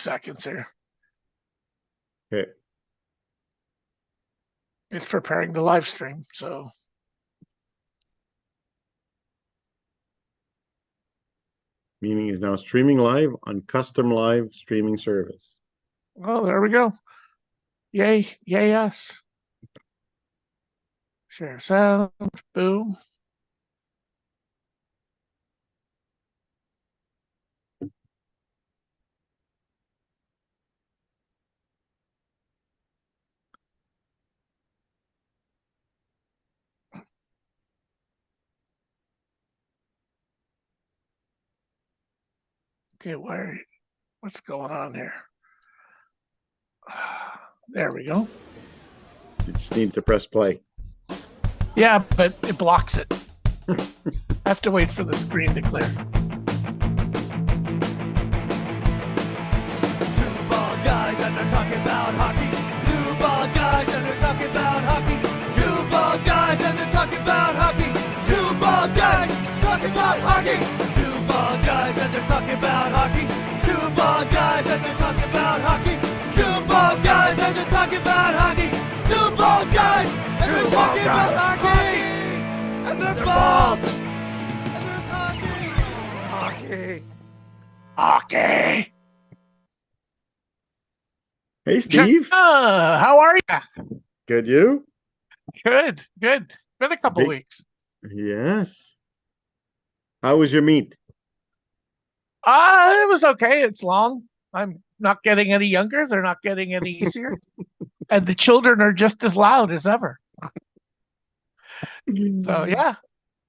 seconds here. Okay. It's preparing the live stream, so. Meaning is now streaming live on custom live streaming service. Oh, there we go. Yay, yay us. Share sound, boom. Okay, what's going on here? There we go. You just need to press play. Yeah, but it blocks it. I have to wait for the screen to clear. Two bald guys and they're talking about hockey. Two bald guys and they're talking about hockey. Two bald guys and they're talking about hockey. Two bald guys talking about hockey. Two bald guys and they're talking about hockey. Two bald guys and they're talking about hockey. Two bald guys and they're talking about hockey. Two bald guys and they're talking about hockey. And they're bald. And there's hockey. Hockey. Hockey. Hey, Steve. How are you? Good, you? Good. Been a couple weeks. Yes. How was your meet? It was okay. It's long. I'm not getting any younger. They're not getting any easier. And the children are just as loud as ever. So, yeah.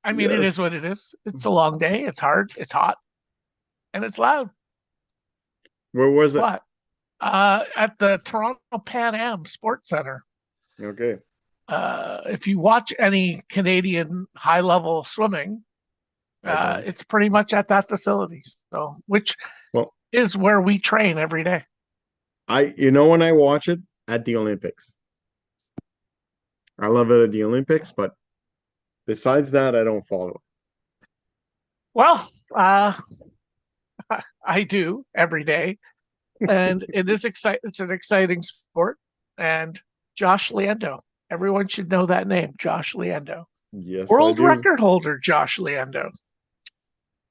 I mean, It is what it is. It's a long day. It's hard. It's hot. And it's loud. Where was it? But, at the Toronto Pan Am Sports Center. Okay. If you watch any Canadian high-level swimming, it's pretty much at that facility. So, which is where we train every day. When I watch it at the Olympics, I love it at the Olympics, but besides that, I don't follow it. Well, I do every day, and it's an exciting sport. And Josh Leando, everyone should know that name, Josh Leando. Yes, world record holder, Josh Leando,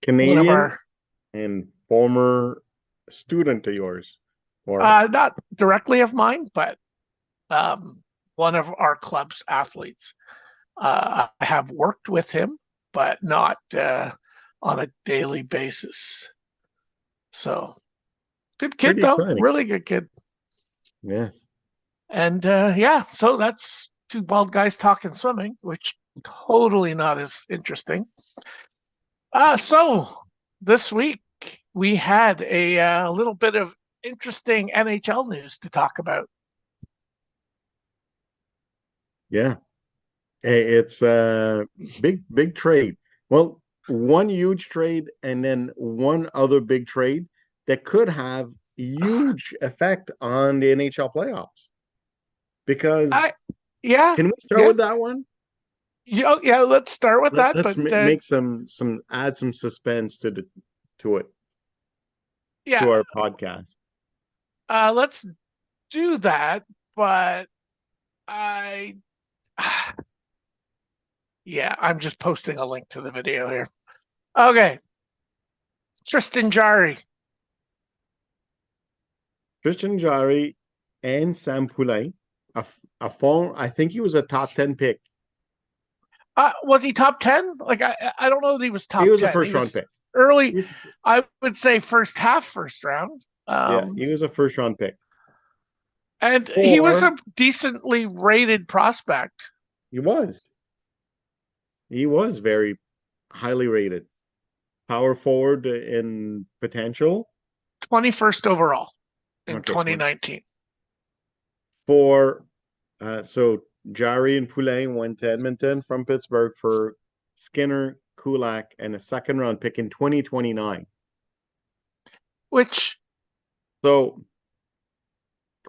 Canadian and former student of yours, or not directly of mine, but one of our club's athletes. I have worked with him, but not on a daily basis. So, good kid, though. Exciting. Really good kid. Yes. And so that's two bald guys talking swimming, which totally not as interesting. So this week we had a little bit of interesting NHL news to talk about. Yeah. It's a big trade. Well, one huge trade and then one other big trade that could have huge effect on the NHL playoffs. Because can we start with that one? Yeah, let's start with that. Let's make add some suspense to it. To our podcast. Let's do that, but I'm just posting a link to the video here. Okay. Tristan Jarry and Sam Poulin, I think he was a top 10 pick. Was he top 10? Like, I don't know that he was top 10. He was a first-round pick. Early, I would say first round. He was a first-round pick. And he was a decently rated prospect. He was. He was very highly rated. Power forward in potential. 21st overall in 2019. So Jarry and Poulin went to Edmonton from Pittsburgh for Skinner, Kulak, and a second-round pick in 2029. So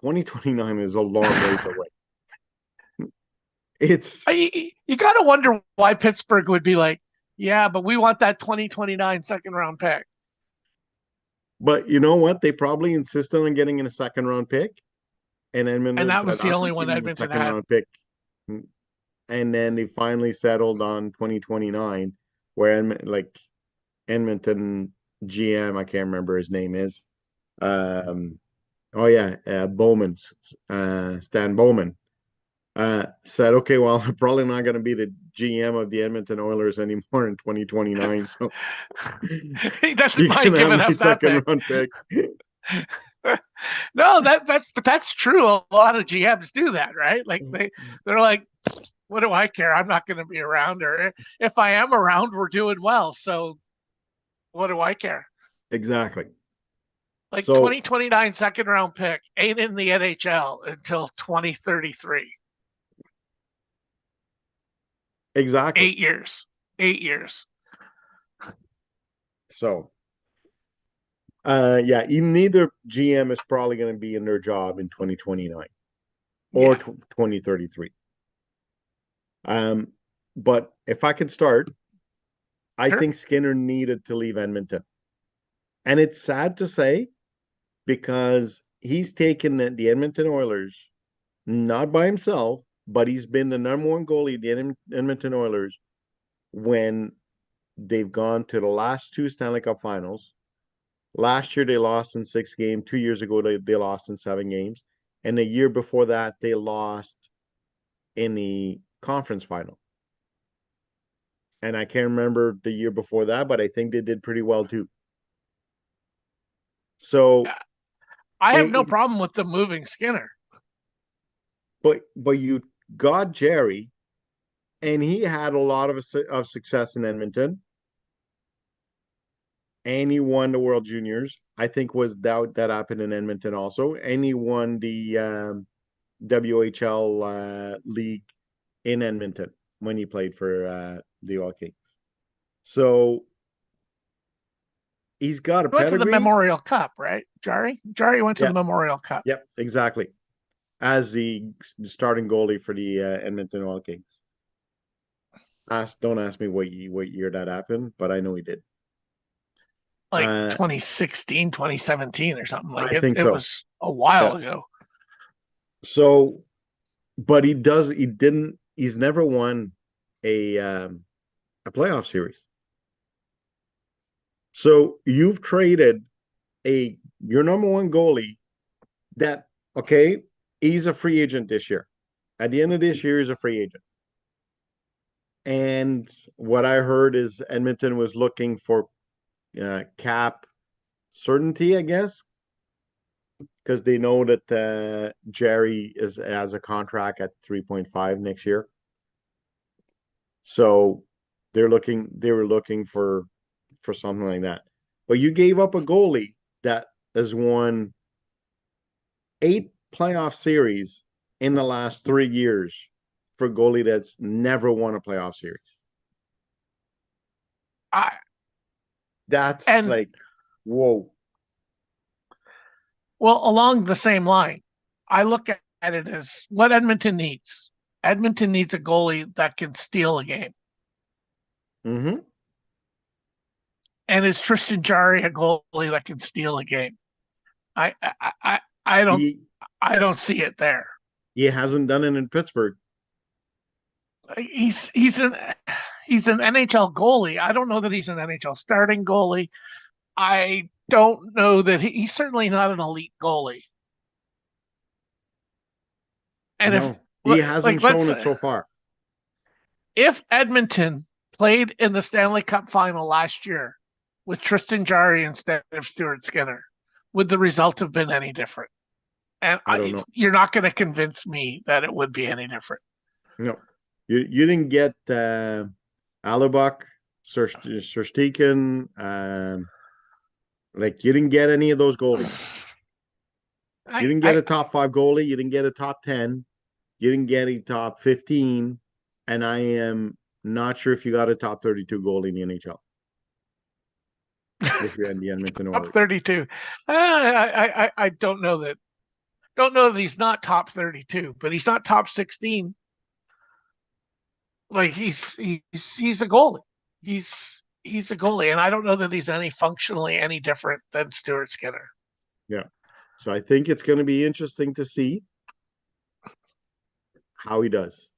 2029 is a long ways away. You got to wonder why Pittsburgh would be like, yeah, but we want that 2029 second-round pick. But you know what? They probably insisted on getting in a second round pick, and And Edmonton that said, was the "I'm only not one giving you a Edmonton second had. round pick." And then they finally settled on 2029, where Edmonton GM, I can't remember his name is. Um, oh yeah, Bowman's Stan Bowman said, okay, well, I'm probably not going to be the GM of the Edmonton Oilers anymore in 2029, so He doesn't you can mind have giving my up that second pick. round pick. No, that's true. A lot of GMs do that, right? Like they're like, what do I care? I'm not going to be around, or if I am around, we're doing well. So what do I care? Exactly. Like So 2029 second round pick ain't in the NHL until 2033. exactly. 8 years. 8 years. So yeah, neither GM is probably going to be in their job in 2029 or Yeah. 2033. But if I could start, I Sure. think Skinner needed to leave Edmonton. And it's sad to say because he's taken the Edmonton Oilers not by himself, but he's been the number one goalie of the Edmonton Oilers when they've gone to the last two Stanley Cup finals. Last year they lost in 6 games. 2 years ago they lost in 7 games. And the year before that they lost in the conference final. And I can't remember the year before that, but I think they did pretty well too. So, I have no it, problem with them moving Skinner. but you got Jarry, and he had a lot of success in Edmonton, and he won the World Juniors. I think was that happened in Edmonton also, and he won the WHL league in Edmonton when he played for the All Kings. So he's got a He went to the pedigree. Memorial Cup, right? Jarry went to Yeah, the Memorial Cup. yep, exactly. As the starting goalie for the Edmonton All Kings. Don't ask me what year that happened, but I know he did. Like 2016, 2017 or something. Like I think it so. was a while Yeah. ago. So, but he's never won a playoff series. So you've traded your number one goalie that, okay, he's a free agent this year. At the end of this year, he's a free agent. And what I heard is Edmonton was looking for cap certainty, I guess, because they know that Jarry has a contract at 3.5 next year. So they were looking for something like that. But you gave up a goalie that has won 8 playoff series in the last 3 years for a goalie that's never won a playoff series. That's And like, whoa. well, along the same line, I look at it as what Edmonton needs. Edmonton needs a goalie that can steal a game. Mm-hmm. And is Tristan Jarry a goalie that can steal a game? I don't see it there. He hasn't done it in Pittsburgh. He's an NHL goalie. I don't know that he's an NHL starting goalie. I don't know that he's certainly not an elite goalie. And if No, he hasn't let's shown it so far. if Edmonton played in the Stanley Cup final last year with Tristan Jarry instead of Stuart Skinner, would the result have been any different? And I don't know. You're not going to convince me that it would be any different. No, you didn't get Alubak, Surstiken, like you didn't get any of those goalies. You didn't get a top 5 goalie. You didn't get a top 10. You didn't get a top 15. And I am not sure if you got a top 32 goalie in the NHL. If you're in the Edmonton Oilers. Top 32. I don't know that. Don't know that he's not top 32, but he's not top 16. Like he's a goalie. He's he's a goalie, and I don't know that he's functionally any different than Stuart Skinner. Yeah. So I think it's going to be interesting to see how he does.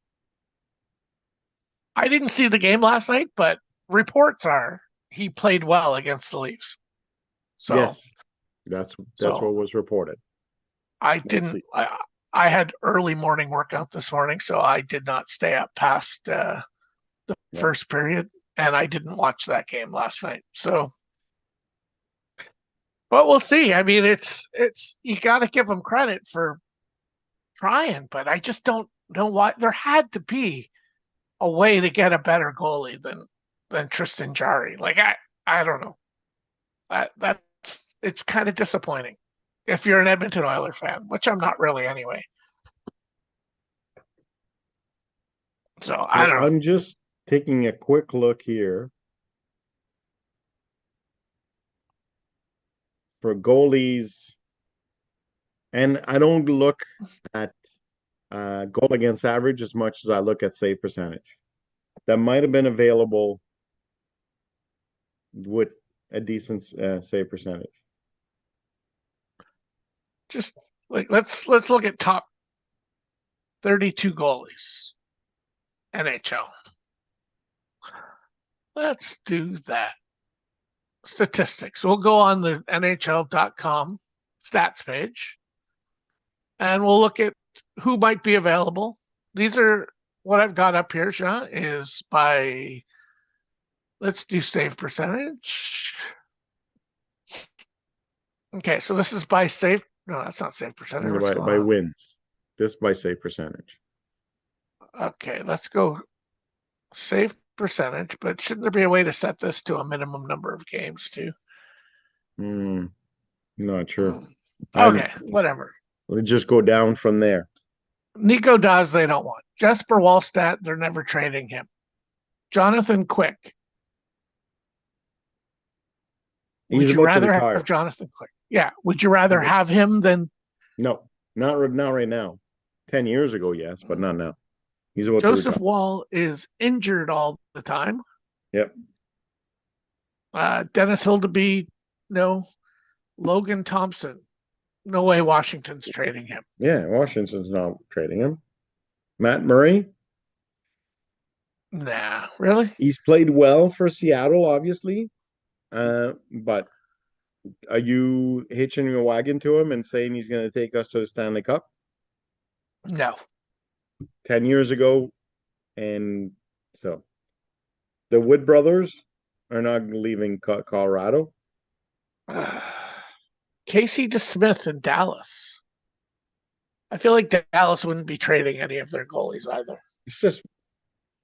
I didn't see the game last night, but reports are he played well against the Leafs. So, yes, that's what was reported. I didn't. I had early morning workout this morning, so I did not stay up past the first period, and I didn't watch that game last night. So, but we'll see. I mean, it's you got to give him credit for trying, but I just don't know why. There had to be a way to get a better goalie than Tristan Jarry. Like I don't know. That's it's kind of disappointing if you're an Edmonton Oilers fan, which I'm not really anyway. So I don't know. I'm just taking a quick look here for goalies, and I don't look at goal against average as much as I look at save percentage. That might have been available with a decent save percentage. Just like let's look at top 32 goalies NHL. Let's do that. Statistics. We'll go on the NHL.com stats page and we'll look at who might be available. These are what I've got up here, Jean, is by, let's do save percentage. Okay, so this is by save. No, that's not save percentage. By wins. This by save percentage. Okay, let's go save percentage, but shouldn't there be a way to set this to a minimum number of games too? Not sure. Okay, whatever. Let's just go down from there. Nico Dawes, they don't want. Jesper Wallstedt, they're never trading him. Jonathan Quick. Would you rather have Jonathan Quick? Yeah. Would you rather have him than? No, not right now. 10 years ago, yes, but not now. He's about Joseph Woll is injured all the time. Yep. Dennis Hildeby, no. Logan Thompson, no way Washington's trading him. Yeah, Washington's not trading him. Matt Murray? Nah, really? He's played well for Seattle, obviously. But are you hitching your wagon to him and saying he's going to take us to the Stanley Cup? No. 10 years ago. And so the Wood brothers are not leaving Colorado. Casey DeSmith in Dallas. I feel like Dallas wouldn't be trading any of their goalies either. It's just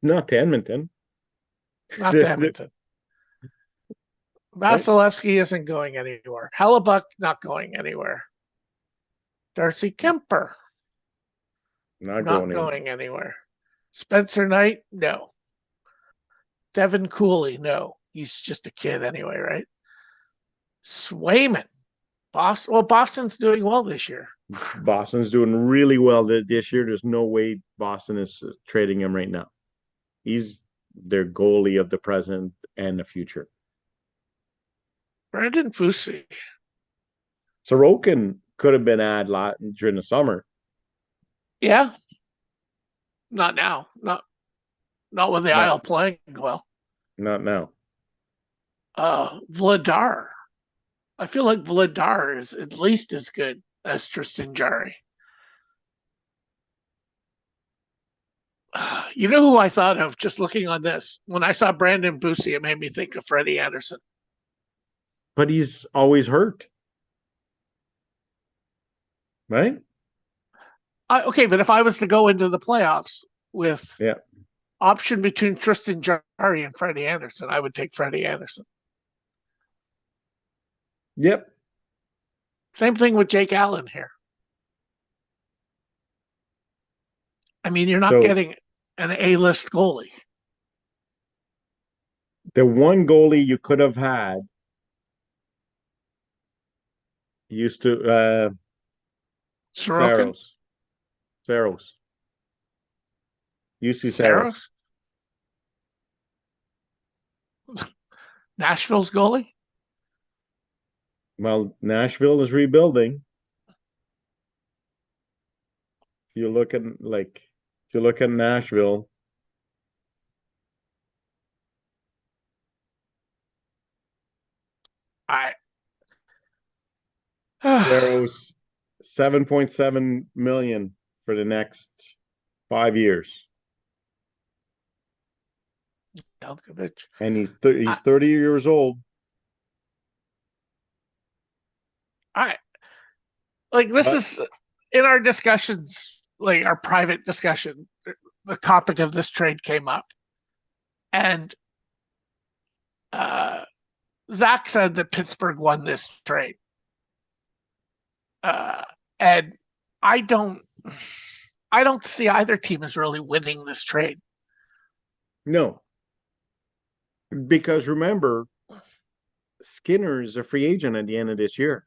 not to Edmonton. Not to Edmonton. Vasilevsky isn't going anywhere. Hellebuck not going anywhere. Darcy Kemper not going anywhere. Spencer Knight, no. Devin Cooley, no. He's just a kid anyway, right? Swayman. Boston's doing well this year. Boston's doing really well this year. There's no way Boston is trading him right now. He's their goalie of the present and the future. Brandon Fusi. Sorokin could have been added during the summer. Yeah. Not now. Not with the Isle playing well. Not now. Vladar. I feel like Vladar is at least as good as Tristan Jarry. You know who I thought of just looking on this? When I saw Brandon Bussi, it made me think of Freddie Anderson. But he's always hurt. Right? Okay, but if I was to go into the playoffs with option between Tristan Jarry and Freddie Anderson, I would take Freddie Anderson. Yep. Same thing with Jake Allen here. I mean, you're not getting an A-list goalie. The one goalie you could have had used to Sorokin? Saros. UC Saros. Nashville's goalie? Well, Nashville is rebuilding. You look at Nashville, I Barrows 7.7 million for the next 5 years. Delkovich. And he's 30 years old. I like this But is in our discussions, like our private discussion, the topic of this trade came up. And Zach said that Pittsburgh won this trade. And I don't see either team as really winning this trade. no, because remember, Skinner is a free agent at the end of this year.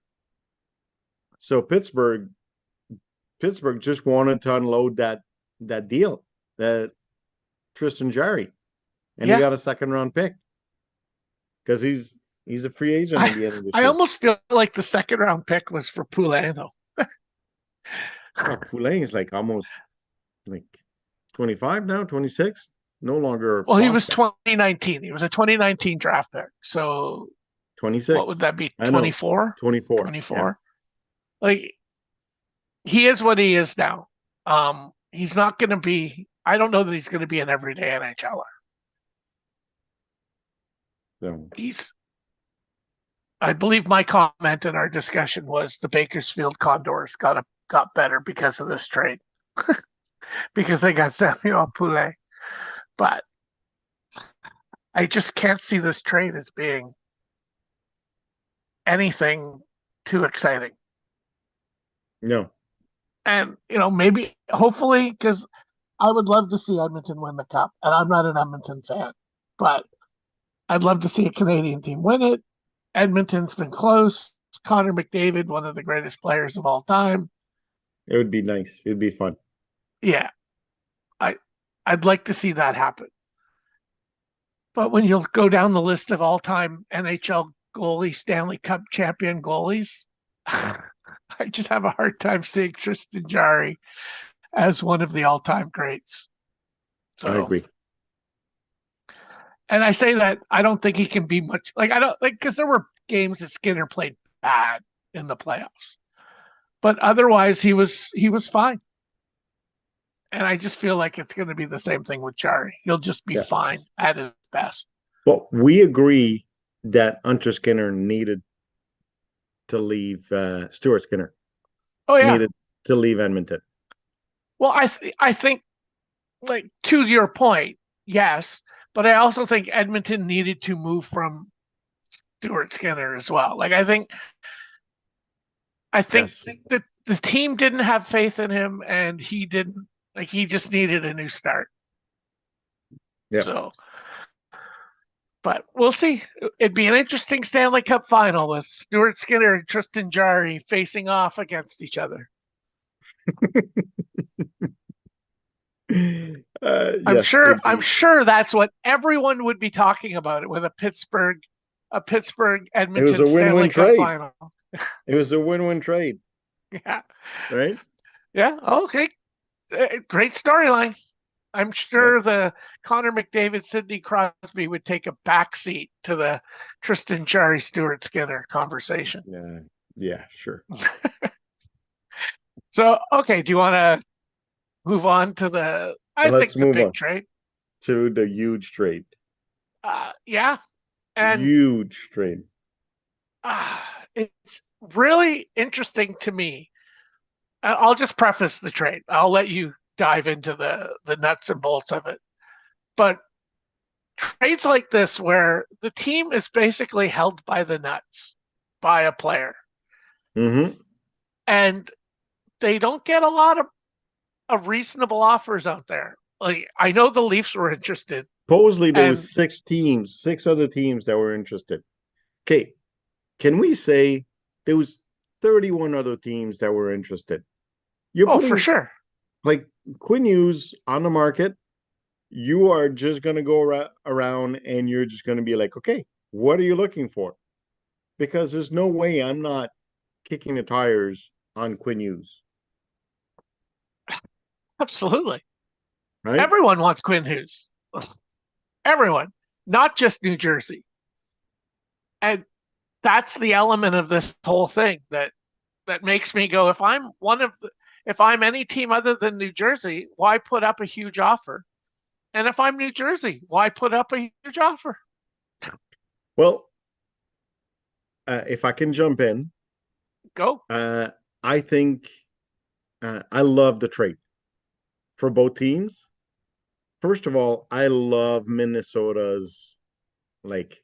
So Pittsburgh just wanted to unload that deal, that Tristan Jarry, and he got a second round pick because he's a free agent at the end of this I year. almost feel like the second round pick was for Poulin, though. Poulin is like almost like 25 now, 26. No longer. Well, he was 2019. He was a 2019 draft pick. So 26. What would that be? 24? 24. 24. Yeah. Like, he is what he is now. He's not going to be, I don't know that he's going to be an everyday NHLer. So. I believe my comment in our discussion was the Bakersfield Condors got better because of this trade. Because they got Samuel Poulin. But I just can't see this trade as being anything too exciting. No. And, maybe, hopefully, because I would love to see Edmonton win the Cup. And I'm not an Edmonton fan, but I'd love to see a Canadian team win it. Edmonton's been close. Connor McDavid, one of the greatest players of all time. It would be nice. It'd be fun. Yeah. I'd like to see that happen. But when you go down the list of all-time NHL goalies, Stanley Cup champion goalies, I just have a hard time seeing Tristan Jarry as one of the all-time greats. So, I agree. And I say that I don't think he can be much because there were games that Skinner played bad in the playoffs, but otherwise he was fine. And I just feel like it's going to be the same thing with Jarry. He'll just be fine at his best. Well, we agree that Hunter Skinner needed to leave. Stuart Skinner. Oh yeah, needed to leave Edmonton. Well, I think, like, to your point, yes, but I also think Edmonton needed to move from Stuart Skinner as well. Like, I think Yes. that the team didn't have faith in him, and he didn't. Like, he just needed a new start. Yeah. So, but we'll see. It'd be an interesting Stanley Cup final with Stuart Skinner and Tristan Jarry facing off against each other. I'm sure that's what everyone would be talking about it with a Pittsburgh Edmonton Stanley Cup final. It was a win-win trade. Yeah. Right? Yeah. Okay. Great storyline. I'm sure the Connor McDavid, Sidney Crosby would take a backseat to the Tristan Jarry, Stuart Skinner conversation. Yeah, sure. So, okay, do you want to move on to the big trade? To the huge trade. Yeah. And huge trade. It's really interesting to me. I'll just preface the trade. I'll let you dive into the nuts and bolts of it. But trades like this, where the team is basically held by the nuts by a player, and they don't get a lot of reasonable offers out there. Like, I know the Leafs were interested. Supposedly there was 6 other teams that were interested. Okay, can we say there was 31 other teams that were interested? For sure. Like, Quinn Hughes on the market, you are just going to go around and you're just going to be like, okay, What are you looking for? Because there's no way I'm not kicking the tires on Quinn Hughes, Absolutely. right? Everyone wants Quinn Hughes. Everyone, not just New Jersey. And that's the element of this whole thing that makes me go, if I'm any team other than New Jersey, why put up a huge offer? And if I'm New Jersey, why put up a huge offer? Well, if I can jump in, Go. I think I love the trade for both teams. First of all, I love Minnesota's like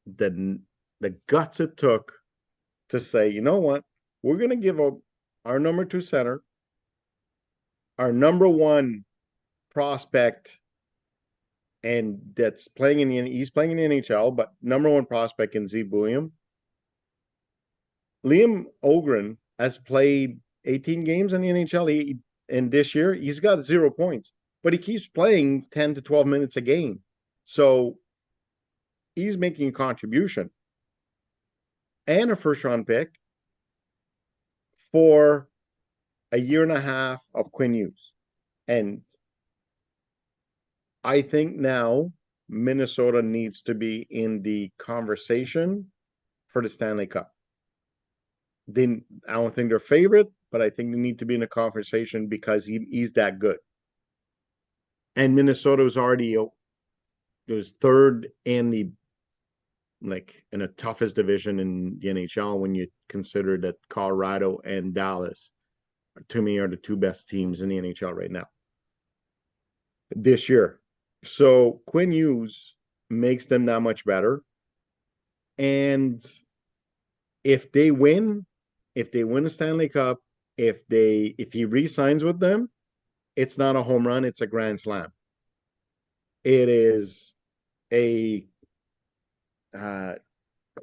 the the guts it took to say, you know what, we're going to give up our number two center, our number one prospect, and that's playing in the he's playing in the NHL, but number one prospect in Z William. Liam Ogren has played 18 games in the NHL, and this year he's got 0 points, but he keeps playing 10 to 12 minutes a game. So he's making a contribution and a first round pick for a year and a half of Quinn Hughes. And I think now Minnesota needs to be in the conversation for the Stanley Cup. I don't think they're favorite, but I think they need to be in a conversation because he's that good. And Minnesota was third in the in the toughest division in the NHL when you consider that Colorado and Dallas, to me, are the two best teams in the NHL right now this year. So Quinn Hughes makes them that much better. And if they win a Stanley Cup, if he re-signs with them, it's not a home run, it's a grand slam. It is a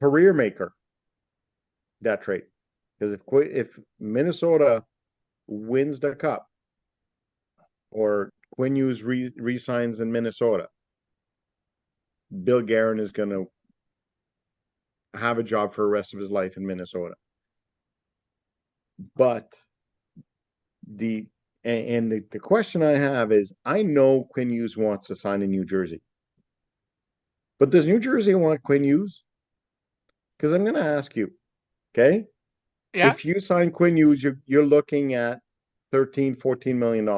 career maker, that trade. Because if Minnesota wins the cup or Quinn Hughes re-signs in Minnesota, Bill Guerin is going to have a job for the rest of his life in Minnesota. But the question I have is, I know Quinn Hughes wants to sign in New Jersey, but does New Jersey want Quinn Hughes? Because I'm going to ask you, okay? Yeah. If you sign Quinn Hughes, you're looking at $13-14 million,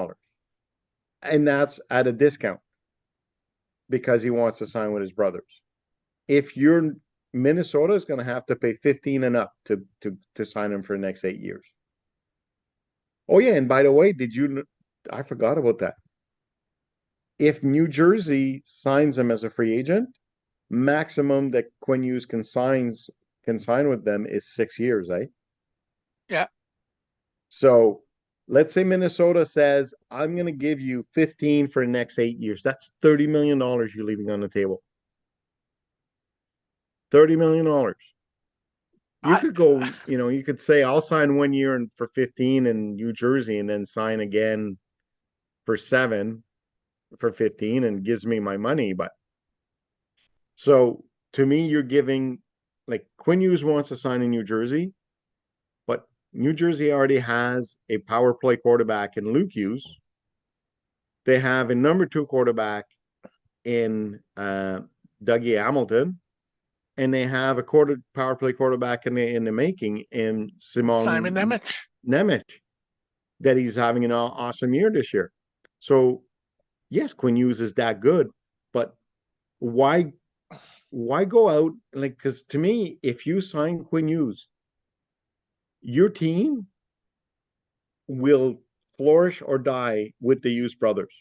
and that's at a discount because he wants to sign with his brothers. If you're Minnesota, is going to have to pay 15 and up to sign him for the next 8 years. Oh yeah, and by the way, I forgot about that. If New Jersey signs him as a free agent, maximum that Quinn Hughes can sign with them is 6 years, eh? Yeah. So let's say Minnesota says, I'm going to give you 15 for the next 8 years. That's $30 million you're leaving on the table. $30 million. You could go, you could say, I'll sign 1 year and for 15 in New Jersey and then sign again for 7 for 15 and gives me my money. But so to me, you're giving, like, Quinn Hughes wants to sign in New Jersey, but New Jersey already has a power play quarterback in Luke Hughes. They have a number 2 quarterback in Dougie Hamilton, and they have a power play quarterback in the making in Simon Nemec, that he's having an awesome year this year. So yes, Quinn Hughes is that good, but why go out, like, because to me, if you sign Quinn Hughes, your team will flourish or die with the Hughes brothers,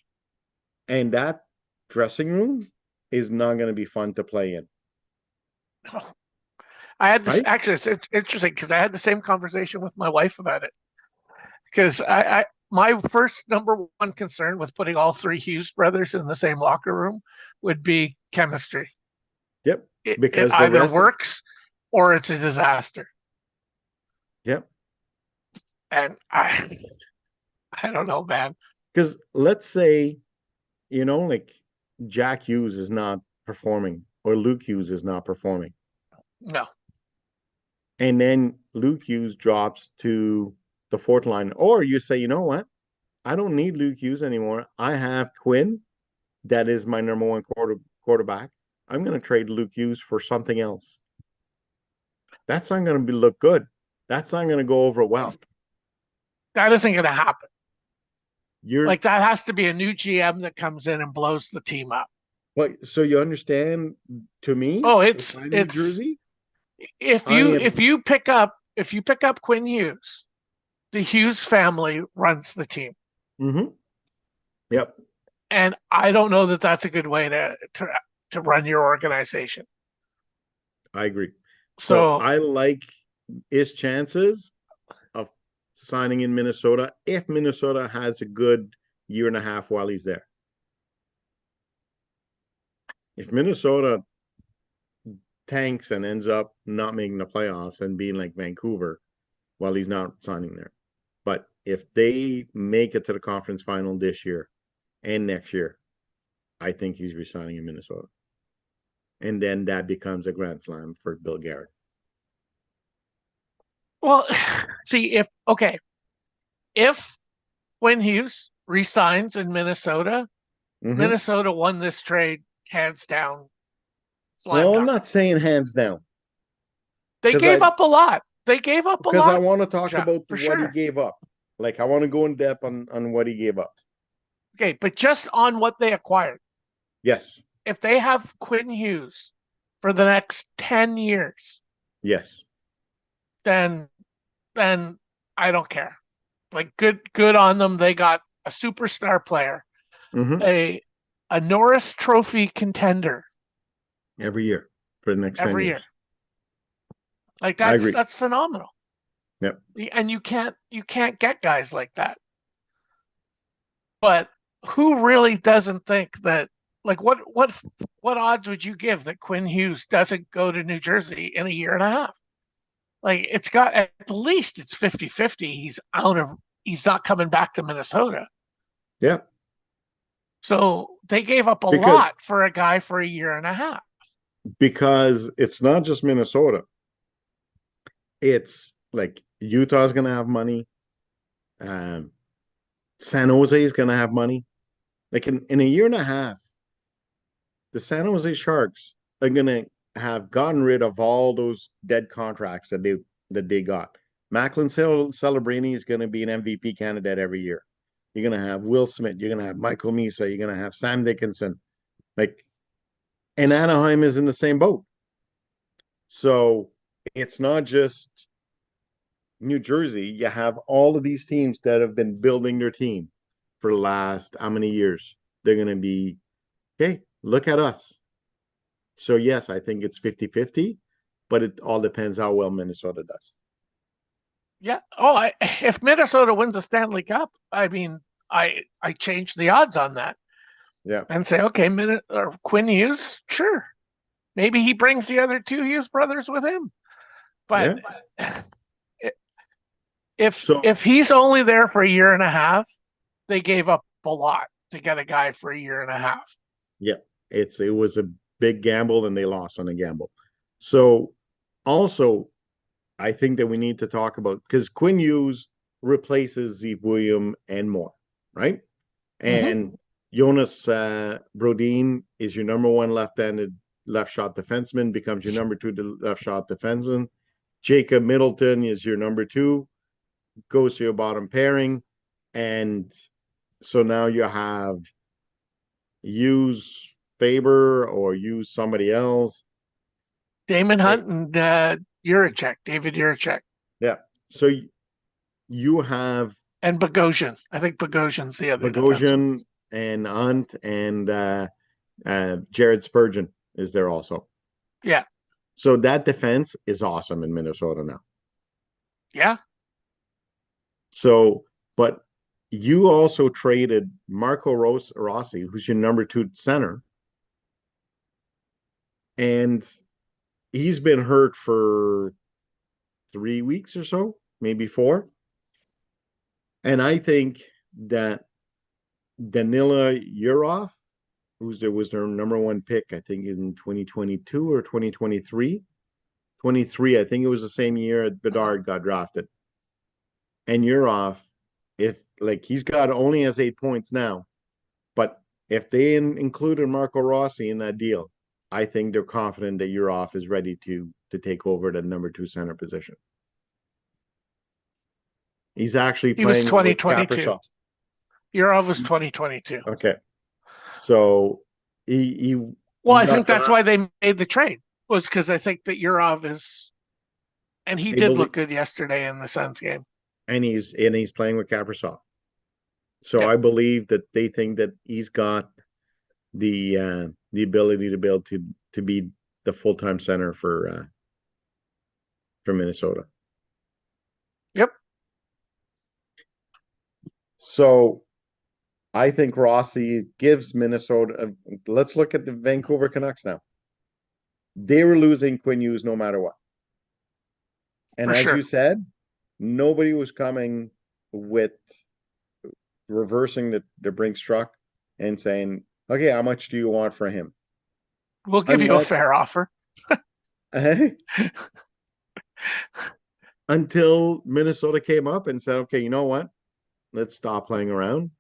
and that dressing room is not going to be fun to play in. I had this Right? actually. It's interesting because I had the same conversation with my wife about it. Because my first number one concern with putting all 3 Hughes brothers in the same locker room would be chemistry. Yep. It either works or it's a disaster. Yep. And I don't know, man. Because let's say, like, Jack Hughes is not performing or Luke Hughes is not performing. No. And then Luke Hughes drops to the fourth line. Or you say, you know what? I don't need Luke Hughes anymore. I have Quinn. That is my number one quarterback. I'm going to trade Luke Hughes for something else. That's not going to look good. That's not going to go over well. That isn't going to happen. You're Like, that has to be a new GM that comes in and blows the team up. What? So you understand? To me, Oh, if I'm New Jersey, if I you am. if you pick up Quinn Hughes, the Hughes family runs the team. Mm-hmm. Yep, And I don't know that that's a good way to run your organization. I agree. So So, I like his chances of signing in Minnesota if Minnesota has a good year and a half while he's there. If Minnesota tanks and ends up not making the playoffs and being like Vancouver while he's not signing there. But if they make it to the conference final this year and next year, I think he's resigning in Minnesota. And then that becomes a grand slam for Bill Garrett. well, see if Quinn Hughes resigns in Minnesota, Mm-hmm. Minnesota won this trade hands down. Slam Well, I'm dunk. not saying hands down They because gave up a lot. They gave up a because I lot, want to talk Jeff, about for what he sure. gave up. Like I want to go in depth on what he gave up. Okay, but just on what they acquired. Yes. If they have Quinn Hughes for the next 10 years, Yes. then I don't care. Like, good on them. They got a superstar player, Mm-hmm. a Norris Trophy contender Every year for the next 10 every years. year. Like, I agree. that's phenomenal. Yep. And you can't get guys like that. But who really doesn't think that, like, what odds would you give that Quinn Hughes doesn't go to New Jersey in a year and a half? Like, it's got, at least it's 50-50. He's not coming back to Minnesota. Yeah. So they gave up a Because lot for a guy for a year and a half. because it's not just Minnesota. It's like Utah's gonna have money. Um, San Jose is gonna have money. Like in a year and a half, the San Jose Sharks are gonna have gotten rid of all those dead contracts that they got. Macklin Celebrini is gonna be an MVP candidate every year. You're gonna have Will Smith. You're gonna have Michael Misa. You're gonna have Sam Dickinson. Like, and Anaheim is in the same boat. So it's not just New Jersey. You have all of these teams that have been building their team for the last how many years? They're going to be, okay, look at us. So, yes, I think it's 50-50, but it all depends how well Minnesota does. Yeah. Oh, if Minnesota wins the Stanley Cup, I mean, I change the odds on that Yeah. and say, okay, Quinn Hughes, sure, maybe he brings the other two Hughes brothers with him. But Yeah. if he's only there for a year and a half, they gave up a lot to get a guy for a year and a half. Yeah. It was a big gamble and they lost on a gamble. So, also, I think that we need to talk about because Quinn Hughes replaces Zeke William and more, right? And Jonas Brodin is your number one left-handed left shot defenseman, becomes your number two left shot defenseman. Jacob Middleton is your number two, goes to your bottom pairing. And so now you have use Faber or use somebody else. Damon Hunt and David Jiricek. Yeah. So you have and Bogosian. I think Bogosian's the other defenseman. Bogosian and Hunt and Jared Spurgeon is there also. Yeah. So that defense is awesome in Minnesota now. Yeah. So, but you also traded Marco Rossi, who's your number two center, and he's been hurt for 3 weeks or so, maybe 4. And I think that Danila Yurov, was their number one pick, I think in 2022 or 2023, 23. I think it was the same year Bedard got drafted. And you're off. If like he's got only has 8 points now, but if they included Marco Rossi in that deal, I think they're confident that Urov is ready to take over the number 2 center position. He's actually He was playing with 2022. Kaprizov. Urov was 2022. Okay, so he Well, I got think that's why they made the trade, was because I think that Urov is, and he did look good yesterday in the Suns game. And he's playing with Kaprizov. So Yep. I believe that they think that he's got the ability to be able to be the full-time center for Minnesota. Yep. So I think Rossi gives Minnesota. Let's look at the Vancouver Canucks now. They were losing Quinn Hughes no matter what. And as you said, nobody was coming with reversing the Brinks truck and saying, okay, how much do you want for him? We'll give you a fair offer. Until Minnesota came up and said, okay, you know what? Let's stop playing around.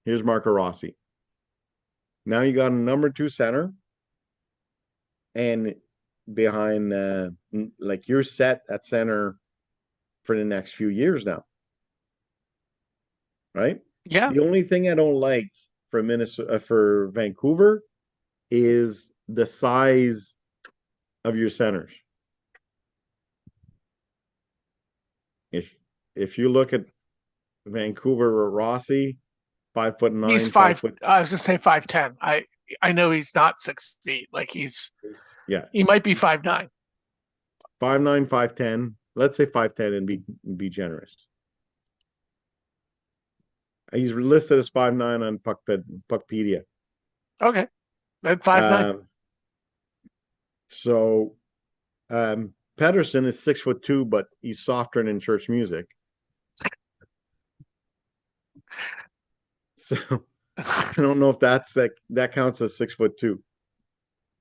Here's Marco Rossi. Now you got a number 2 center. And behind, like you're set at center for the next few years now. Right? Yeah. The only thing I don't like for for Vancouver is the size of your centers. If you look at Vancouver Rossi, 5'9", he's 5 foot. I was gonna say 5'10". I know he's not 6 feet. Like he might be 5'9". 5'9", 5'10". Let's say 5'10" and be generous. He's listed as 5'9" on Puckpedia. Okay, at 5'9". So, Pedersen is 6'2", but he's softer than church music. So I don't know if that counts as 6'2".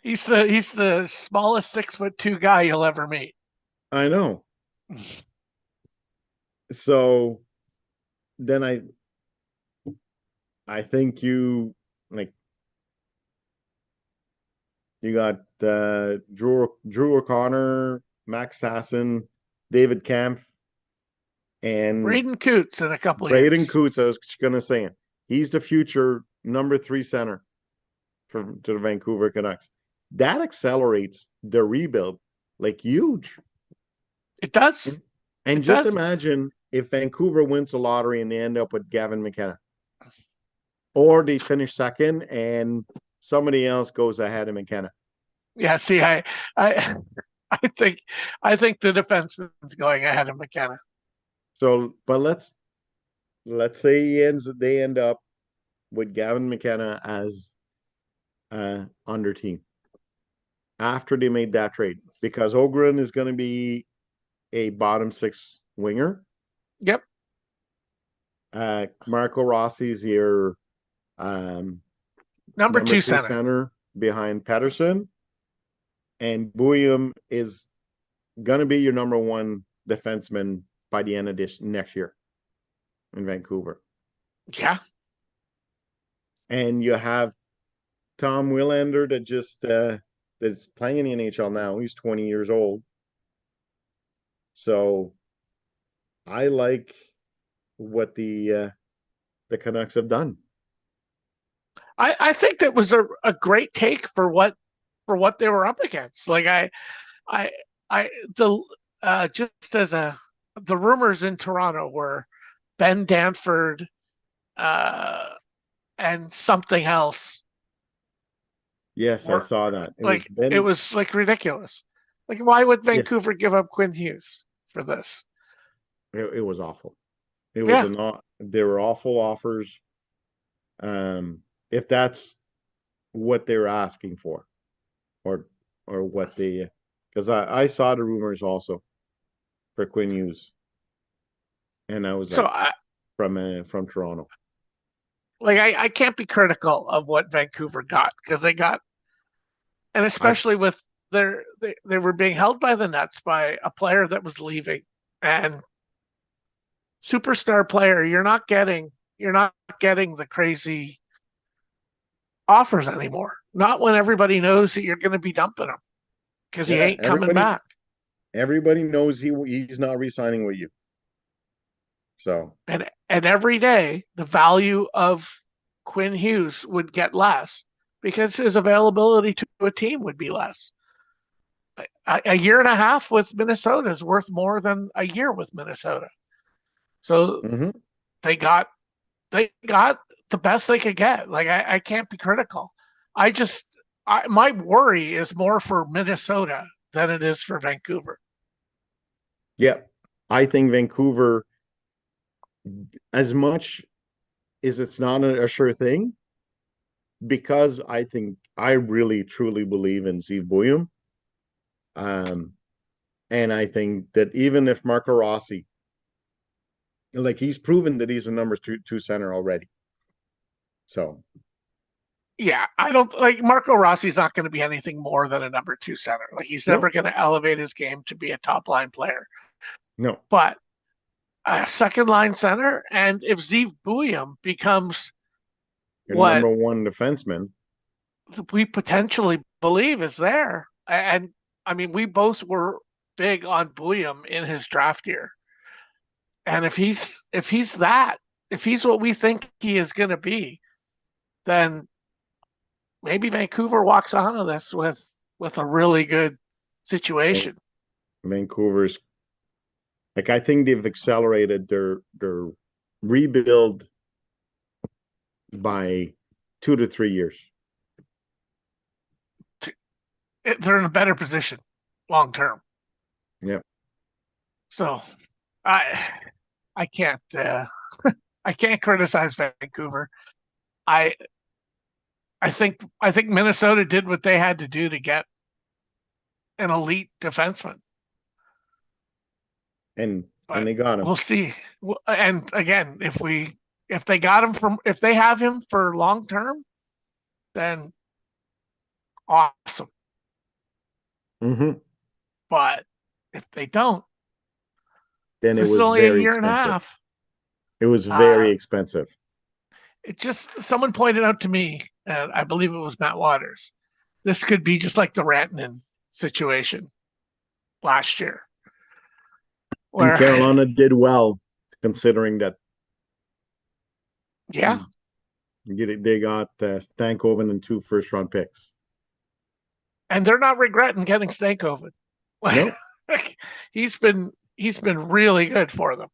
He's the smallest 6'2" guy you'll ever meet. I know. So then I think you got Drew O'Connor, Max Sasson, David Kampf, and Braden Coots in a couple of years. Braden Coots, I was gonna say it. He's the future number 3 center to the Vancouver Canucks. That accelerates the rebuild like huge. It does. And just imagine if Vancouver wins the lottery and they end up with Gavin McKenna. Or they finish second and somebody else goes ahead of McKenna. Yeah, see, I think the defenseman's going ahead of McKenna. So, but let's say they end up with Gavin McKenna as under team after they made that trade, because Ogren is going to be a bottom 6 winger. Yep. Marco Rossi is your number 2 center behind Pedersen, and Bouillon is going to be your number 1 defenseman by the end of this next year in Vancouver. Yeah. And you have Tom Willander that just that's playing in the NHL now. He's 20 years old. So I like what the Canucks have done. I think that was a great take for what they were up against. Like the rumors in Toronto were Ben Danford and something else. Yes, I saw that. It was like ridiculous. Like, why would Vancouver give up Quinn Hughes for this? It was awful. It was they were awful offers. If that's what they were asking for, or what they, because I saw the rumors also for Quinn Hughes, and I was from Toronto. Like I can't be critical of what Vancouver got, because they got, and especially with they were being held by the Nets by a player that was leaving, and superstar player, you're not getting the crazy offers anymore. Not when everybody knows that you're going to be dumping him because he Yeah, ain't coming back. everybody knows he's not re-signing with you. So And every day the value of Quinn Hughes would get less because his availability to a team would be less. A year and a half with Minnesota is worth more than a year with Minnesota. So they got the best they could get. Like I can't be critical. My worry is more for Minnesota than it is for Vancouver. yeah, I think Vancouver, as much as it's not a sure thing, because I really truly believe in Steve Bouillon. And I think that even if Marco Rossi, like he's proven that he's a number two center already. So Yeah, I don't like Marco Rossi's not going to be anything more than a number two center. Like he's never going to elevate his game to be a top line player. No. But a second line center, and if Steve Bouillon becomes your what number one defenseman, we potentially believe is there, and I mean we both were big on Bouillon in his draft year, and if he's what we think he is going to be, then maybe Vancouver walks onto this with a really good situation. Vancouver's, like, I think they've accelerated their rebuild by 2 to 3 years. They're in a better position long term. Yep. So I can't I can't criticize Vancouver. I think Minnesota did what they had to do to get an elite defenseman. And they got him. We'll see. And again, if they got him if they have him for long term, then awesome. But if they don't, then it was only very a year expensive. And a half. It was very expensive. It just someone pointed out to me, and I believe it was Matt Waters. This could be just like the Rantanen situation last year. Where and Carolina did well, considering that. Yeah. They got Stankoven and 2 first-round picks. And they're not regretting getting Stankoven. Nope. He's been really good for them.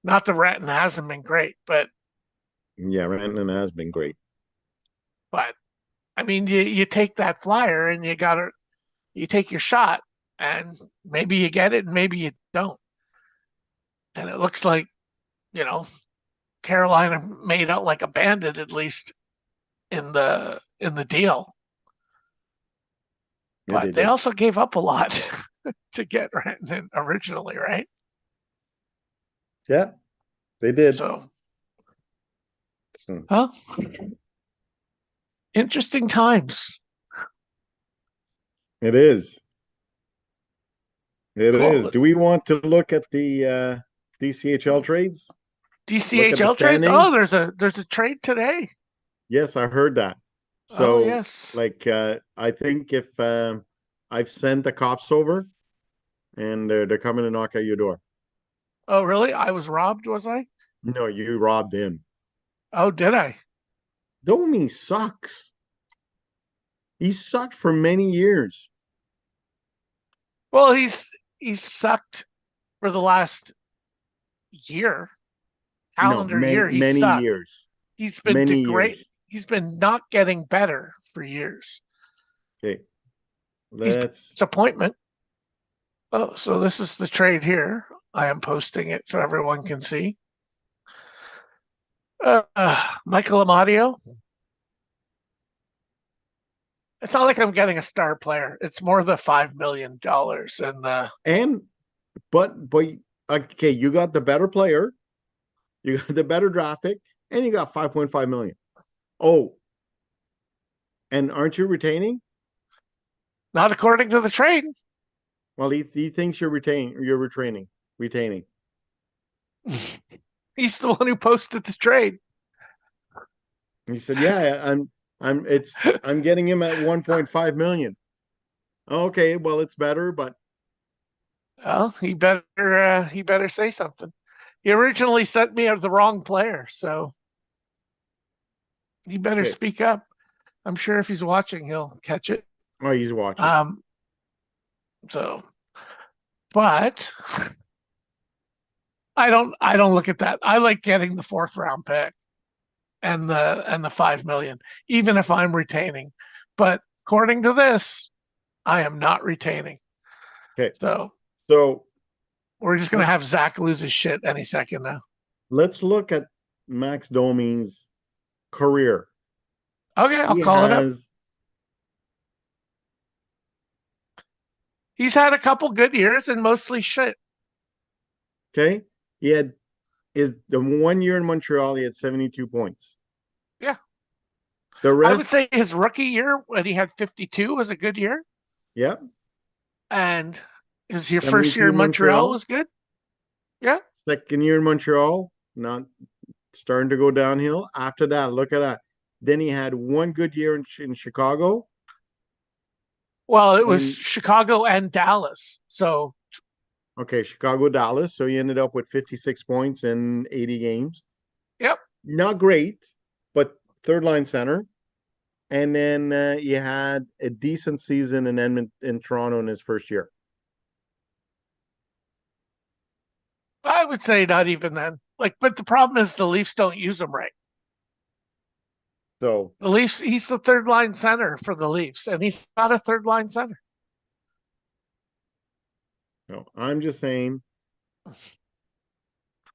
Not that Rantanen hasn't been great, but yeah, Rantanen has been great. But I mean, you take that flyer and you take your shot, and maybe you get it and maybe you don't. And it looks like, Carolina made out like a bandit, at least in the deal. Yeah, but they also gave up a lot to get Rantanen originally, right? Yeah, they did. So, well, interesting times. It is. It is. Do we want to look at the DCHL trades? DCHL trades? Oh, there's a trade today. Yes, I heard that. So, yes. I think if I've sent the cops over, and they're coming to knock at your door. Oh, really? I was robbed, was I? No, you robbed him. Oh, did I? Domi sucks. He sucked for many years. Well, he's sucked for the last year. Calendar year, he many sucked. Years. He's been great. He's been not getting better for years. Okay. Disappointment. Oh, so this is the trade here. I am posting it so everyone can see. Michael Amadio. It's not like I'm getting a star player. It's more the $5 million but okay, you got the better player, you got the better draft pick, and you got 5.5 million. Oh, and aren't you retaining? Not according to the trade. Well, he thinks you're retaining. He's the one who posted the trade. He said, "Yeah, I'm getting him at 1.5 million." Okay, well, it's better, but Well, he better say something. He originally sent me the wrong player, so he better okay. speak up. I'm sure if he's watching, he'll catch it. Oh, he's watching. Um, so, but I don't look at that. I like getting the fourth round pick and the 5 million, even if I'm retaining. But according to this, I am not retaining. Okay, So so we're just gonna have Zach lose his shit any second now. let's look at Max Domi's career. Okay, I'll He call it up. has He's had a couple good years and mostly shit. okay. He had is the 1 year in Montreal. He had 72 points. Yeah. The I would rest, say his rookie year when he had 52 was a good year. yeah, And your first year 72 in Montreal Montreal. was good. Yeah. Second year in Montreal, not starting to go downhill. After that, look at that. Then he had one good year in Chicago. Well, it was And Chicago and Dallas. So okay, Chicago, Dallas. So he ended up with 56 points in 80 games. yep. Not great, but third line center. And then he had a decent season in Edmonton, in Toronto in his first year. I would say not even then. Like, but the problem is the Leafs don't use him right. So The Leafs, he's the third line center for the Leafs, and he's not a third line center. no, I'm just saying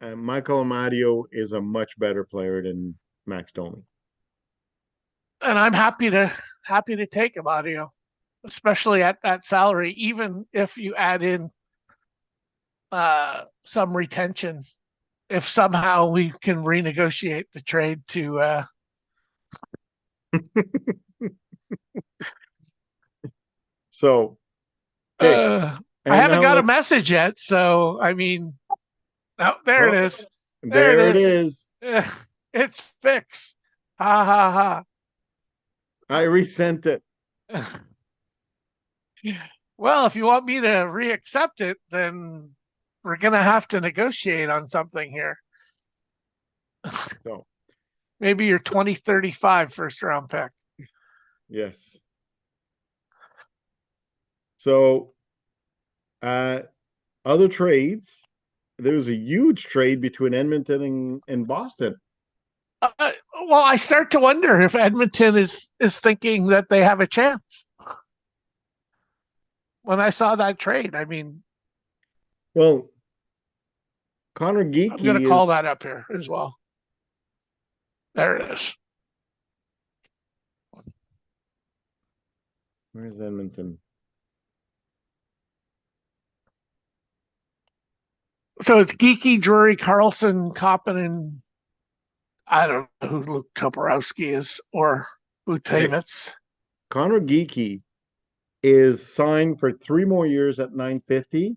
Michael Amadio is a much better player than Max Domi. And I'm happy to take him audio, especially at that salary, even if you add in some retention. If somehow we can renegotiate the trade to So, okay. I And haven't now got a let's, message yet, so I mean, oh, there it well, is. There there it it is. is. It's fixed. Ha ha I resent it. ha. Well, if you want me to reaccept it, then we're gonna have to negotiate on something here. So, Maybe your 2035 first round pick. yes. So, uh, other trades. There was a huge trade between Edmonton and Boston. Well, I start to wonder if Edmonton is thinking that they have a chance. When I saw that trade, I mean, Well, Connor I'm going to Geeky call is that up here as well. There it is. where's Edmonton? So it's Geeky, Drury, Carlson, Coppin, and I don't know who Luke Toporowski is or Okay. Butavitz. Connor Geeky is signed for 3 more years at 950,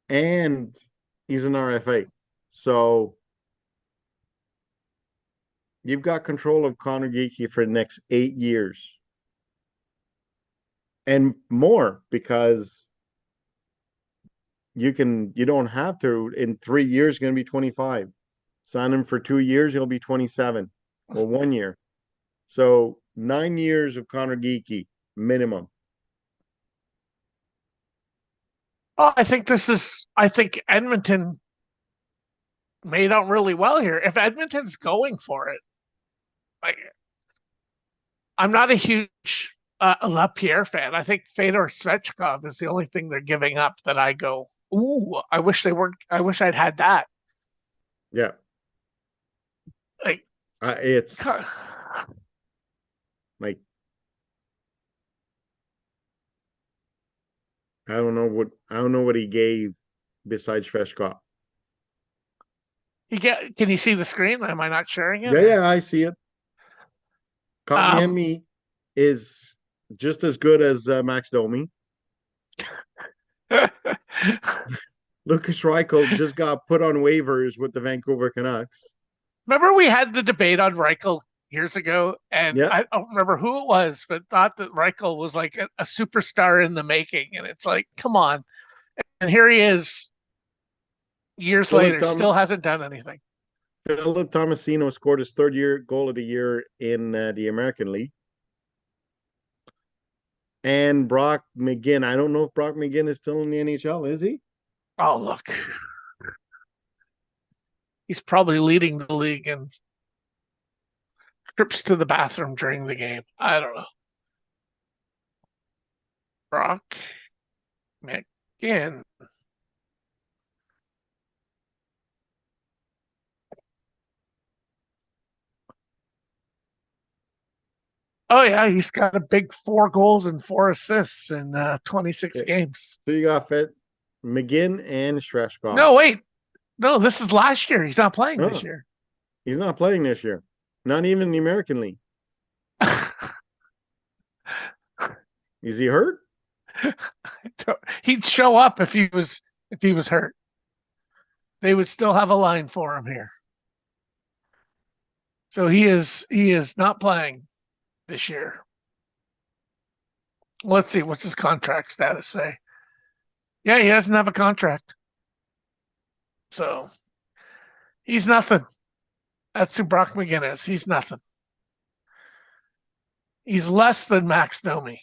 and he's an RFA. So you've got control of Connor Geeky for the next 8 years and more, because you don't have to. In 3 years, going to be 25. Sign him for 2 years, he'll be 27, or 1 year. So 9 years of Connor Geeky minimum. Oh, I think Edmonton made out really well here. If Edmonton's going for it, like, I'm not a huge LaPierre fan. I think Fedor Svechkov is the only thing they're giving up that I go, ooh, I wish they weren't. I wish I'd had that. Yeah. Like, It's like, I don't know what he gave besides Sveshkov. can you see the screen? Am I not sharing it? Yeah, yeah, I see it. Kotkaniemi Um, is just as good as Max Domi. Lucas Reichel just got put on waivers with the Vancouver Canucks. Remember we had the debate on Reichel years ago, and Yeah, I don't remember who it was, but thought that Reichel was like a superstar in the making. And it's like, come on. And here he is years Philip later, Tom- still hasn't done anything. Philip Tomasino scored his third year goal of the year in the American League. And Brock McGinn. I don't know if Brock McGinn is still in the NHL. Is he? Oh, look. He's probably leading the league in trips to the bathroom during the game. I don't know. Brock McGinn. Oh, yeah. He's got a big 4 goals and 4 assists in 26 Okay. games. So you got Fit McGinn and Shreshkov. No, wait. No, this is last year. He's not playing this Oh, year. he's not playing this year. Not even the American League. Is he hurt? He'd show up if he was hurt. They would still have a line for him here. So he is not playing this year. Let's see, what's his contract status say? Yeah, he doesn't have a contract. So he's nothing. That's who Brock McGinn is. He's nothing. He's less than Max Domi.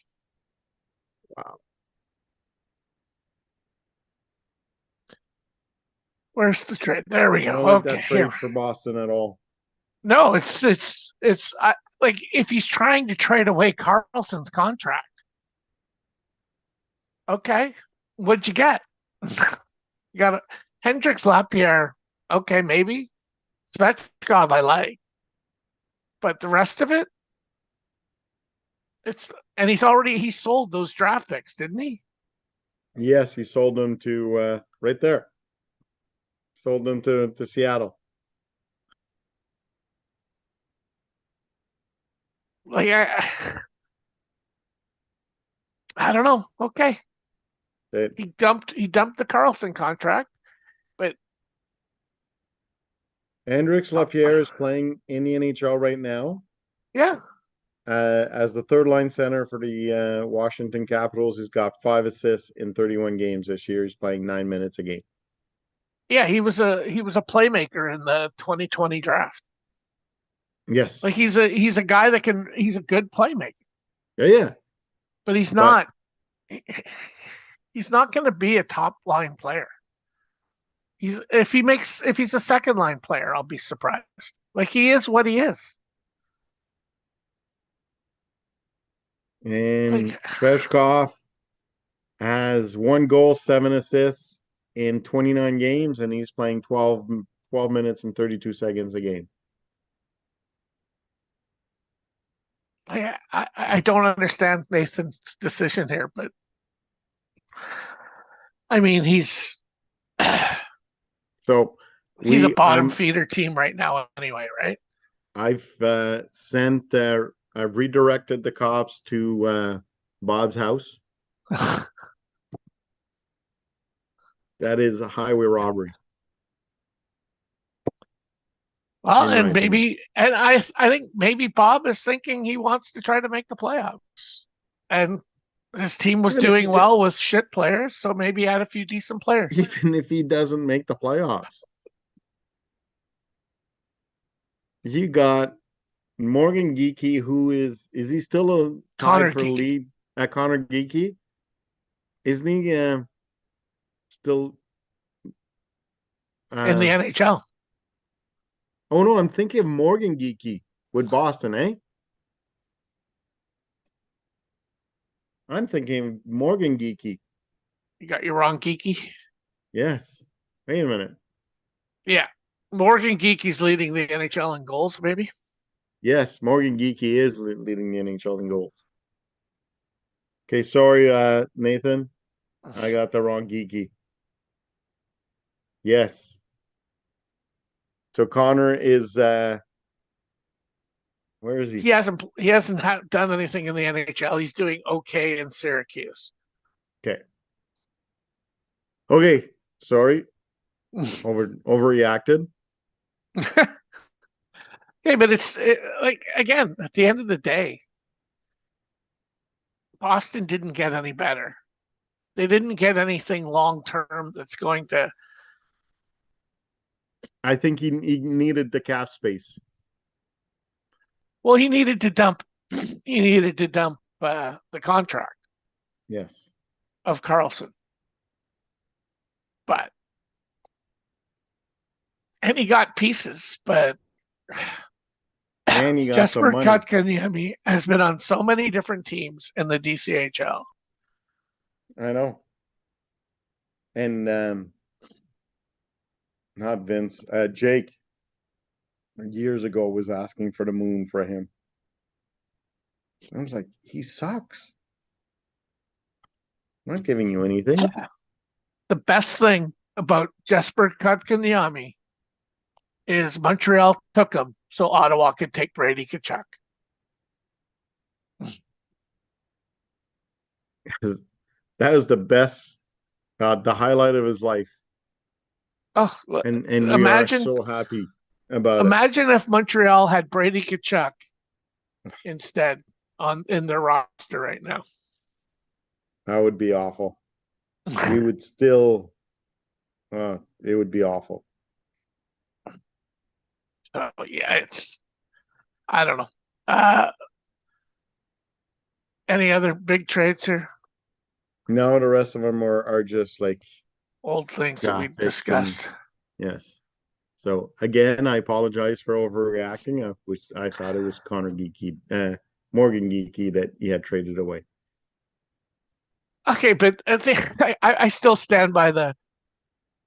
Wow. Where's the trade? There we I go. don't like Okay, that here. trade for Boston at all. No, it's like if he's trying to trade away Carlson's contract. Okay, what'd you get? You got a Hendricks, Lapierre. Okay, maybe Svechkov I like, but the rest of it, it's and he sold those draft picks, didn't he? Yes, he sold them to right there. Sold them to Seattle. Like I don't know. Okay, It, he dumped the Carlson contract, but Hendrix Lapierre is playing in the NHL right now yeah, as the third line center for the Washington Capitals. He's got 5 assists in 31 games this year. He's playing 9 minutes a game. yeah, he was a playmaker in the 2020 draft. Yes. Like he's a guy that he's a good playmaker, Yeah, yeah. but he's But not he's not going to be a top line player. If he's a second line player, I'll be surprised. Like he is what he is. and Like Svechkov has 1 goal, 7 assists in 29 games, and he's playing 12 minutes and 32 seconds a game. I don't understand Nathan's decision here, but I mean So he's a bottom I'm feeder team right now anyway, right? I've I've redirected the cops to Bob's house. That is a highway robbery. Well, In my and opinion. maybe, and I think maybe Bob is thinking he wants to try to make the playoffs, and his team was Even if doing well with shit players, so maybe add a few decent players. Even if he doesn't make the playoffs, you got Morgan Geeky, who is he still a Connor tied for the Geeky lead at Connor Geeky? Isn't he still? in the NHL. Oh no, I'm thinking of Morgan Geeky with Boston, eh? I'm thinking of Morgan Geeky. You got your wrong Geeky. Yes. Wait a minute. Yeah, Morgan Geeky's leading the NHL in goals, maybe. Yes, Morgan Geeky is leading the NHL in goals. Okay, sorry, Nathan. I got the wrong Geeky. Yes. So Connor is Where is he? He hasn't done anything in the NHL. He's doing okay in Syracuse. Okay. Okay. Sorry. Overreacted. Okay, but like, again, at the end of the day, Boston didn't get any better. They didn't get anything long term that's going to. I think he needed the cap space. Well, he needed to dump. He needed to dump the contract Yes. of Carlson, and he got pieces, but And he got some Jesper money. Kotkaniemi has been on so many different teams in the DCHL. I know. And not Vince. Jake years ago was asking for the moon for him. I was like, he sucks. I'm not giving you anything. The best thing about Jesper Kotkaniemi is Montreal took him so Ottawa could take Brady Tkachuk. That was the best, the highlight of his life. Oh, And we imagine, are so happy about it. imagine if Montreal had Brady Tkachuk instead in their roster right now. That would be awful. We would still, it would be awful. Yeah, I don't know. Any other big trades here? No, the rest of them are just like Old things that we've graphics discussed. yes. So again, I apologize for overreacting. I thought it was Morgan Geeky that he had traded away. Okay, but I think I still stand by the.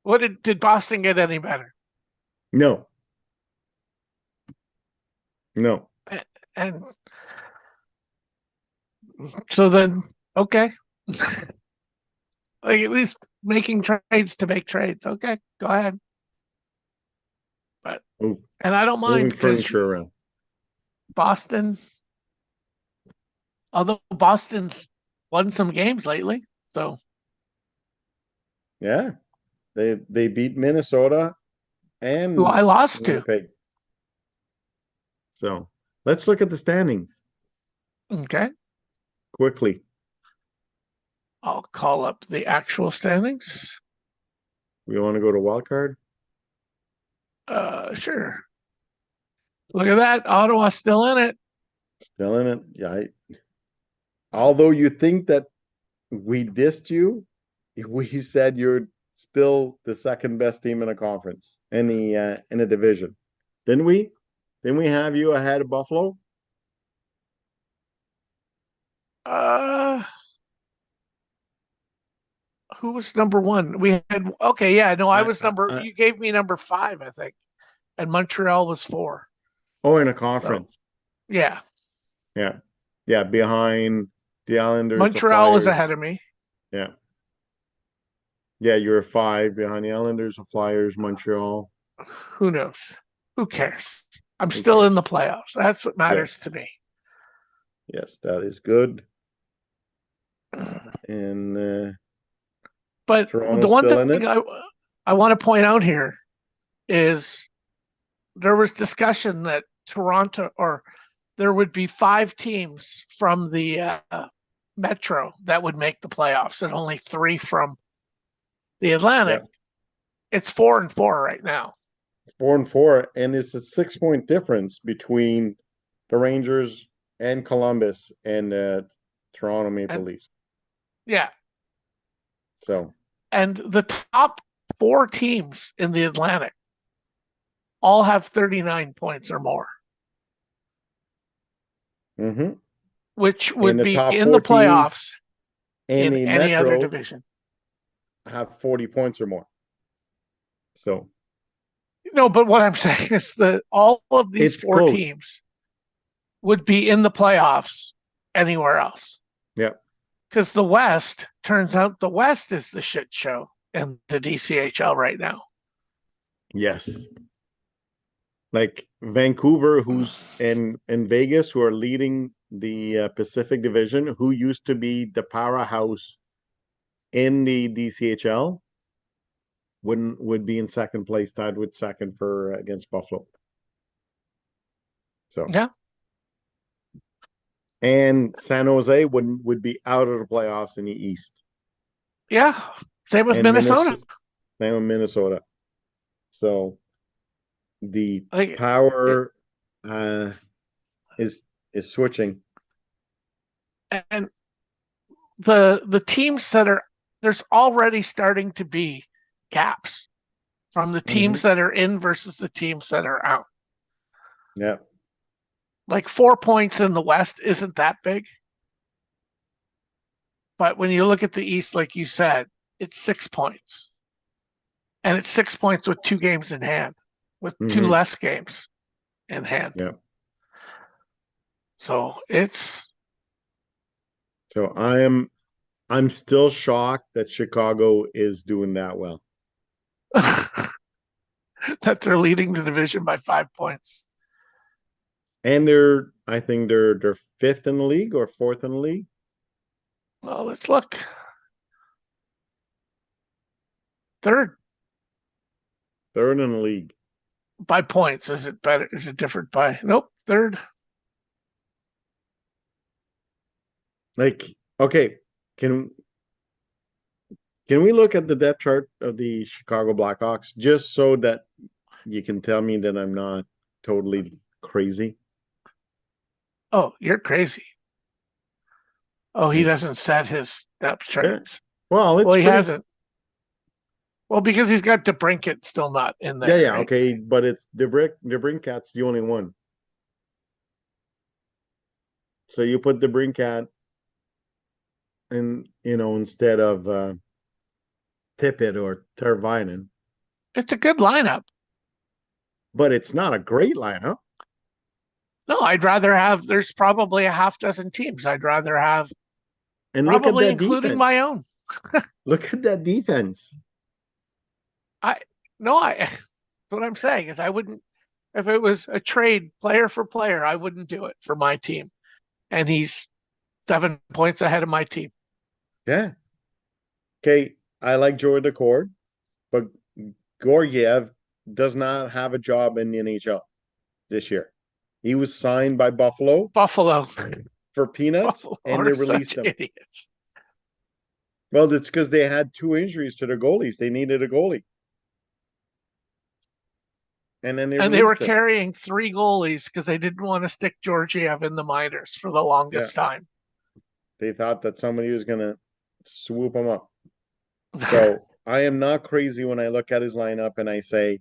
What did Boston get any better? No. And so then, okay, like at least making trades to make trades. Okay, go ahead. But and I don't mind because around. Boston, although Boston's won some games lately, so yeah, they beat Minnesota and who I lost to. Winnipeg. So let's look at the standings Okay, quickly. I'll call up the actual standings. We want to go to wild card? Sure. Look at that, Ottawa still in it. Still in it. Yeah. Although you think that we dissed you, we said you're still the second best team in a conference in the division. Didn't we? Didn't we have you ahead of Buffalo? Who was number one? We had I was number. You gave me number 5, I think, and Montreal was 4. Oh, in a conference. So, yeah. Yeah. Behind the Islanders. Montreal was ahead of me. Yeah. Yeah, you were 5 behind the Islanders, the Flyers, Montreal. Who knows? Who cares? I'm still in the playoffs. That's what matters to me. Yes, that is good. And but Toronto's the one still thing I want to point out here is there was discussion that Toronto, or there would be 5 teams from the Metro that would make the playoffs, and only 3 from the Atlantic. Yeah. It's 4-4 right now. 4-4, and it's a 6-point difference between the Rangers and Columbus and Toronto Maple Leafs. Yeah. So. And the top 4 teams in the Atlantic all have 39 points or more. Mm-hmm. Which would be in the playoffs in any other division. Have 40 points or more. So. No, but what I'm saying is that all of these 4 teams would be in the playoffs anywhere else. Yeah. Because the West, turns out the West is the shit show in the DCHL right now. Yes. like Vancouver, who's and Vegas, who are leading the Pacific Division, who used to be the powerhouse in the DCHL, would be in second place, tied with second for against Buffalo. So Yeah. and San Jose would be out of the playoffs in the East. Yeah. Same with And Minnesota. Same with Minnesota. So the Like, power is switching. and the teams that are there's already starting to be gaps from the teams that are in versus the teams that are out. Yeah. Like 4 points in the West isn't that big. But when you look at the East, like you said, it's 6 points. And it's 6 points with 2 games in hand, with 2 less games in hand. Yeah. So it's So I'm still shocked that Chicago is doing that well. that they're leading the division by 5 points. And I think they're fifth in the league or fourth in the league. Well, let's look. Third Third in the league. by points. Is it better? Is it different by? Nope. Third. Like, okay, can we look at the depth chart of the Chicago Blackhawks just so that you can tell me that I'm not totally crazy? Oh, you're crazy. Oh, he doesn't set his depth charts. Well, Well, he hasn't. Well, because he's got DeBrincat still not in there. Yeah, right? okay, but it's DeBrincat's the only one. So you put DeBrincat and instead of Tippett or Tervainen. It's a good lineup. But it's not a great lineup. No, I'd rather have. There's probably a half dozen teams. I'd rather have, and probably look at that including defense. my own. Look at that defense. What I'm saying is I wouldn't, if it was a trade player for player, I wouldn't do it for my team. And he's 7 points ahead of my team. Yeah. Okay, I like Joey Decord, but Gorgiev does not have a job in the NHL this year. He was signed by Buffalo for peanuts, and they released him. Idiots. Well, it's because they had 2 injuries to their goalies. They needed a goalie. And then they were carrying 3 goalies because they didn't want to stick Georgiev in the minors for the longest time. They thought that somebody was going to swoop him up. So I am not crazy when I look at his lineup and I say,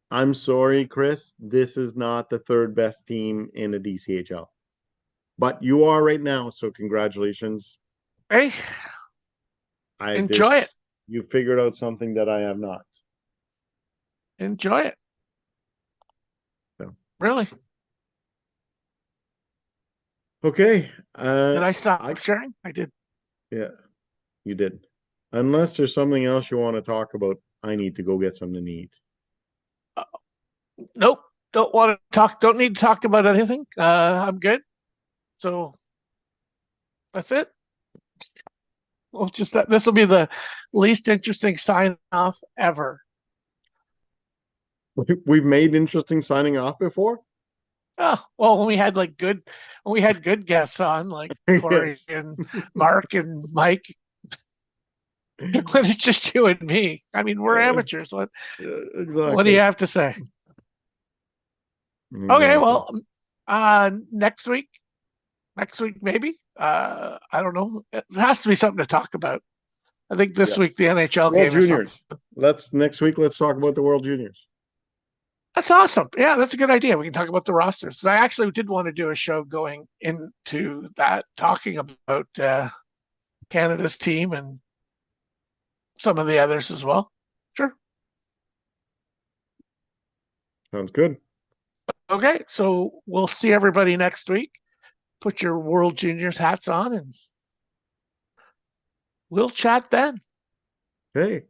I'm sorry, Chris, this is not the third best team in the DCHL. But you are right now, so congratulations. Hey, enjoy it. You figured out something that I have not. Enjoy it. So. Really? Okay. Did I stop sharing? I did. Yeah, you did. Unless there's something else you want to talk about, I need to go get something to eat. Nope. Don't want to talk. Don't need to talk about anything. I'm good. So that's it. Well, just that this will be the least interesting sign off ever. We've made interesting signing off before. Oh, well, when we had good guests on, like Corey and Mark and Mike. When it's just you and me. I mean, we're amateurs. Exactly. What do you have to say? Exactly. Okay, well, next week maybe. I don't know. It has to be something to talk about. I think this week the NHL World game Juniors. Next week let's talk about the World Juniors. That's awesome. Yeah, that's a good idea. We can talk about the rosters. I actually did want to do a show going into that, talking about Canada's team and some of the others as well. Sure. Sounds good. Okay, so we'll see everybody next week. Put your World Juniors hats on and we'll chat then. Hey.